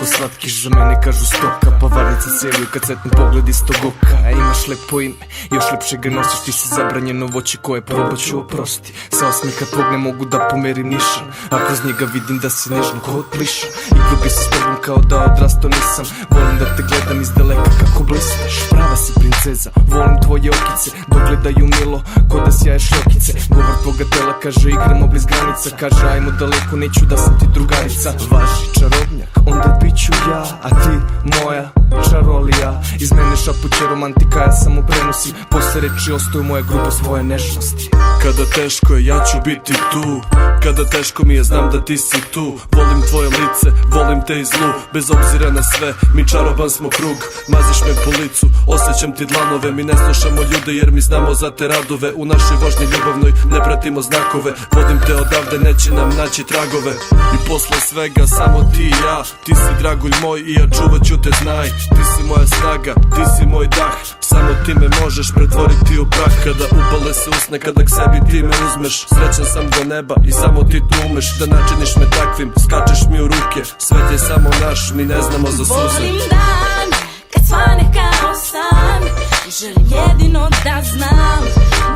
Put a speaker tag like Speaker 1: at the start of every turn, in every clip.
Speaker 1: ko slatkiš, za mene kažu stoka. Pa varnice seliju kad cvetnu pogled iz tog oka. A imaš lepo ime, još lepše ga nosiš. Ti si zabranjeno voće koje probaću oprosti. Sa osmeka tvog ne mogu da pomerim nišan, a kroz njega vidim da si nežno ko od pliša. Igru bi se s tobom kao da odrasto nisam. Volim da te gledam iz daleka kako blistaš. Prava si princeza, volim tvoje okice, dogledaju milo ko da sjaješ ljokice. Govor tvoga tela kaže igramo bliz granica. Kaže ajmo daleko, neću da sam ti drugarica. Važi čarobnjak, onda bit ću ja, a ti moja čarolija. Iz mene šapuće romantika, ja samo prenosim. Posle reči ostaju moja grupa svoje nežnosti.
Speaker 2: Kada teško je, ja ću biti tu. Kada teško mi je, znam da ti si tu. Volim tvoje lice, volim te i zlu. Bez obzira na sve, mi čaroban smo krug. Maziš me po licu, osjećam ti dlanove. Mi ne slušamo ljude jer mi znamo za te radove. U našoj vožnji ljubavnoj ne pratimo znakove. Vodim te odavde, neće nam naći tragove. I posle svega samo ti i ja. Ti si dragulj moj i ja čuvat ću te, znaj. Ti si moja snaga, ti si moj dah. Samo ti me možeš pretvoriti u prah. Kada upale se usne, kada k sebi ti me uzmeš. Srećan sam do neba i samo ti tu umeš da načiniš me takvim, skačeš mi u ruke. Svet je samo naš, mi ne znamo za suze.
Speaker 3: Volim dan kad svane kao san i želim jedino da znam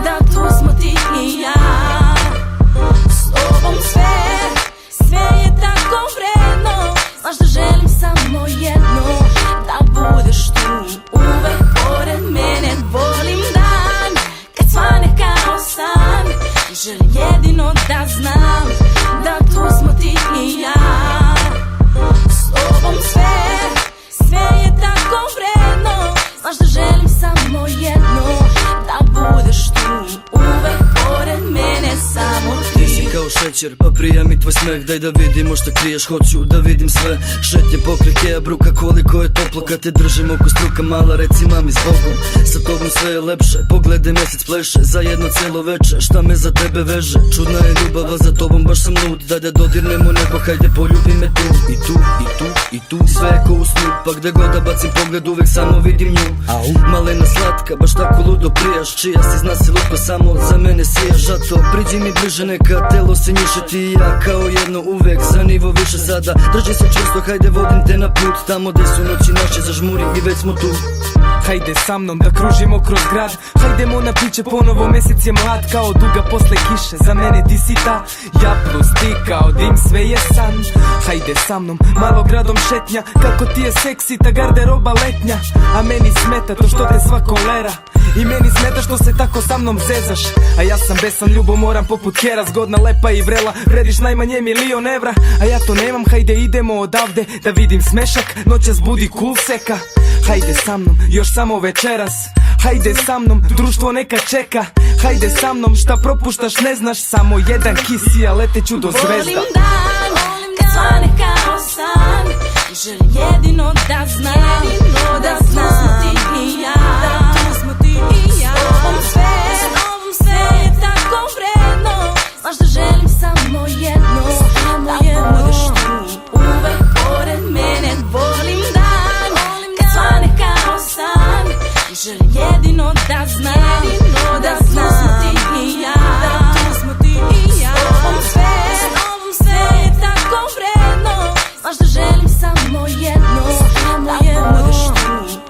Speaker 3: da tu smo ti i ja. S tobom sve je tako vredno. Znaš da želim samo jedno, da budeš tu uvek pored mene. Volim dan kad svane kao san i želim jedino da znam da tu smo ti i ja. S tobom sve je tako vredno. Znaš da želim samo jedno, da budeš tu uvek pored mene, samo ti.
Speaker 4: Ti si kao šećer, pa prija mi tvoj smeh. Daj da vidimo šta kriješ, hoću da vidim sve. Šetnje pokraj keja bruka, koliko je toplo kad te držim oko struka. Mala reci mami zbogom, sa tobom sve je lepše. Poglede mesec pleše, za jedno cijelo veče. Šta me za tebe veže, čudna je ljubava, za tobom baš sam lud. Daj da dodirnemo nebo, hajde poljubi me tu. I tu, i tu, i tu, sve je ko u snu. Pa gde god da bacim pogled, uvek samo vidim nju. Malena slatka, baš tako ludo prijaš. Čija si zna si luko, samo za mene sijaš. Zato priđi mi bliže, neka telo se njiše. Ti i ja kao jedno uvek, za nivo više sada. Drži se čvrsto, hajde vodim te na put. Tamo gde su noći naše, zažmuri i već smo tu.
Speaker 1: Hajde sa mnom da kružimo kroz grad. Hajdemo na piće ponovo, mesec je mlad kao duga posle kiše. Za mene ti si ta, ja plus ti kao dim, sve je san. Hajde sa mnom, malo gradom šetnja. Kako ti je seksi ta garderoba letnja. A meni smeta to što te sva kolera. I meni smeta što se tako sa mnom zezaš. A ja sam besan, ljubomoran poput Kera. Zgodna, lepa i vrela, vrediš najmanje $1.000.000. A ja to nemam, hajde idemo odavde da vidim smešak, noćas budi cool seka. Hajde sa mnom, još samo večeras. Hajde sa mnom, društvo neka čeka. Hajde sa mnom, šta propuštaš ne znaš. Samo jedan kis i ja leteću do zvezda.
Speaker 3: Volim dan kad svane kao san i želim jedino da znam da smo ti i ja. S tobom sve je tako vredno. Znaš da želim samo jedno, da budeš tu uvek pored mene. Volim dan kad svane kao san i želim jedino da znam da smo ti i ja. S tobom sve je tako vredno. Znaš da želim samo jedno, da budeš tu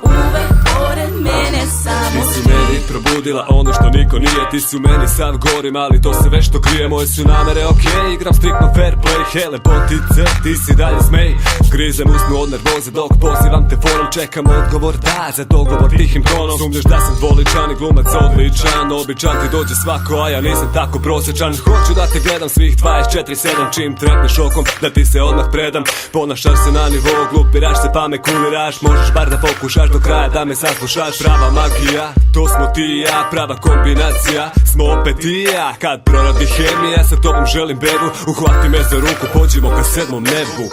Speaker 3: uvek pored mene, samo
Speaker 2: ti. Ti si meni probudila ono što niko nije. Ti si u meni sav gorim, ali to se već to krije. Moje su namere okej, igram striktno fair play. Hele botice, ti si dalje smej. Grizem usnu od nervoze dok pozivam te fonom. Čekam odgovor da, za dogovor tihim tonom. Sumnješ da sam dvoličan i glumac odličan. Običan ti dođe svako, a ja nisam tako prosječan. Hoću da te gledam svih 24/7. Čim trepneš okom, da ti se odmah predam. Ponašaš se na nivou, glupiraš se pa me kuliraš. Možeš bar da pokušaš do kraja da me saslušaš. Prava magija, to smo ti i ja. Prava kombinacija, smo opet i ja. Kad proradi hemija, sa tobom želim bebu. Uhvati me za ruku, pođimo ka 7. nebu.